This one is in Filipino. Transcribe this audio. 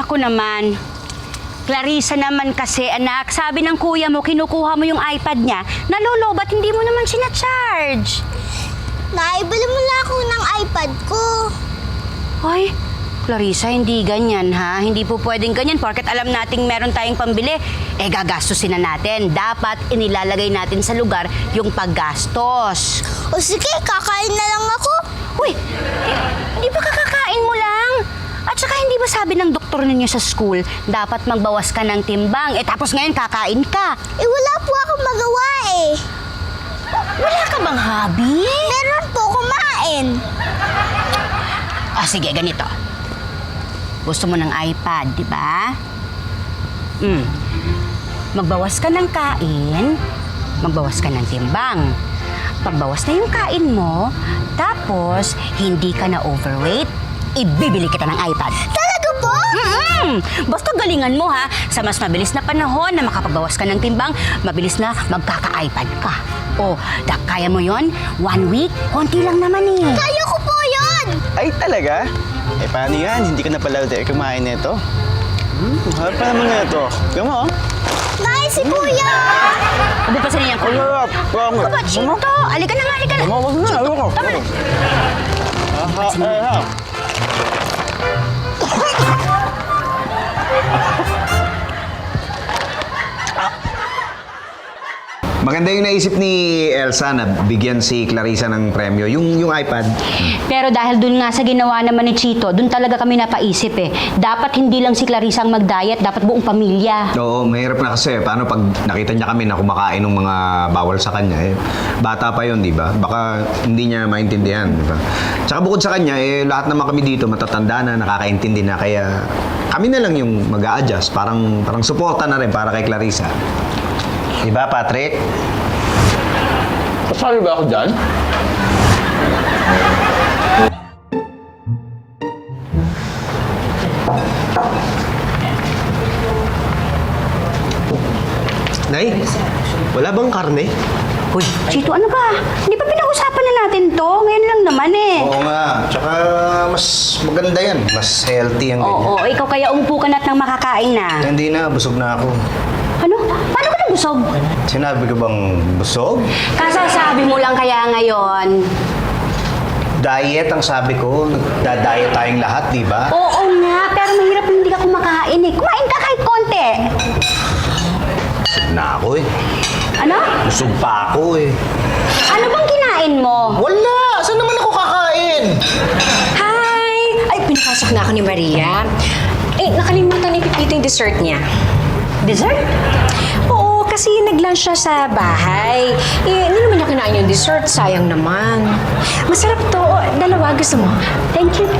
Naku naman. Clarissa naman kasi, anak, sabi ng kuya mo, kinukuha mo yung iPad niya. Nalolo, ba't hindi mo naman sinacharge? Naibili mo lang ako ng iPad ko. Ay, Clarissa, hindi ganyan ha. Hindi po pwedeng ganyan porket alam nating meron tayong pambili. Gagastusin na natin. Dapat inilalagay natin sa lugar yung paggastos. O sige, kakain na lang ako. Uy, hindi ba kakakain mo lang? At saka hindi ba sabi ng doktor ninyo sa school, dapat magbawas ka ng timbang, tapos ngayon kakain ka. Wala po akong magawa eh. Wala ka bang hobby? Meron po kumain. Sige, ganito. Gusto mo ng iPad, di ba? Magbawas ka ng kain, magbawas ka ng timbang. Pagbawas na yung kain mo, tapos hindi ka na overweight, ibibili kita ng iPad. Talaga po? Basta galingan mo ha, sa mas mabilis na panahon na makapagbawas ka ng timbang, mabilis na magkaka-iPad ka. Kaya mo yon? 1 week? Konti lang naman eh. Kaya ko po yun! Ay, talaga? Paano yan? Hindi ka na pala kumain nito? Harap pa naman na ito. Tignan mo, oh. Nice si Kuya! Sabi pa sa niya, kuya. Aba, Chito! Alika na nga, alika na. Wag na, ayoko. Tama na. Maganda yung naisip ni Elsa na bigyan si Clarissa ng premyo, yung iPad. Pero dahil dun nga sa ginawa naman ni Chito, dun talaga kami napaisip eh. Dapat hindi lang si Clarissa ang mag-diet, dapat buong pamilya. Oo, mahirap na kasi. Paano pag nakita niya kami na kumakain ng mga bawal sa kanya? Bata pa yun, di ba? Baka hindi niya maintindihan, di ba? Tsaka bukod sa kanya, lahat naman kami dito matatanda na, nakakaintindi na. Kaya kami na lang yung mag-a-adjust. Parang suporta na rin para kay Clarissa. Di ba, Patrick? Pasali ba ako dyan? Nay, wala bang karne? Uy, Chito, ano ba? Hindi ba pinag-usapan na natin to? Ngayon lang naman eh. Oo nga. Tsaka mas maganda yan. Mas healthy ang ganyan. Oo, ikaw kaya umupo ka na at nang makakain na. Hindi na, busog na ako. Ano? Paano ka nabusog? Sinabi ko bang busog? Kasasabi mo lang kaya ngayon. Diet ang sabi ko. Nagda-diet tayong lahat, di ba? Oo nga, pero mahirap hindi ka kumakain eh. Kumain ka kahit konti. Busog na ako eh. Ano? Busog pa ako eh. Ano bang kinain mo? Wala! Saan naman ako kakain? Hi! Ay, pinapasok na ako ni Maria. Nakalimutan ipipitin yung dessert niya. Dessert? Oo, kasi nag-lunch siya sa bahay. Hindi naman niya kinain yung dessert. Sayang naman. Masarap to. Dalawa, gusto mo? Thank you.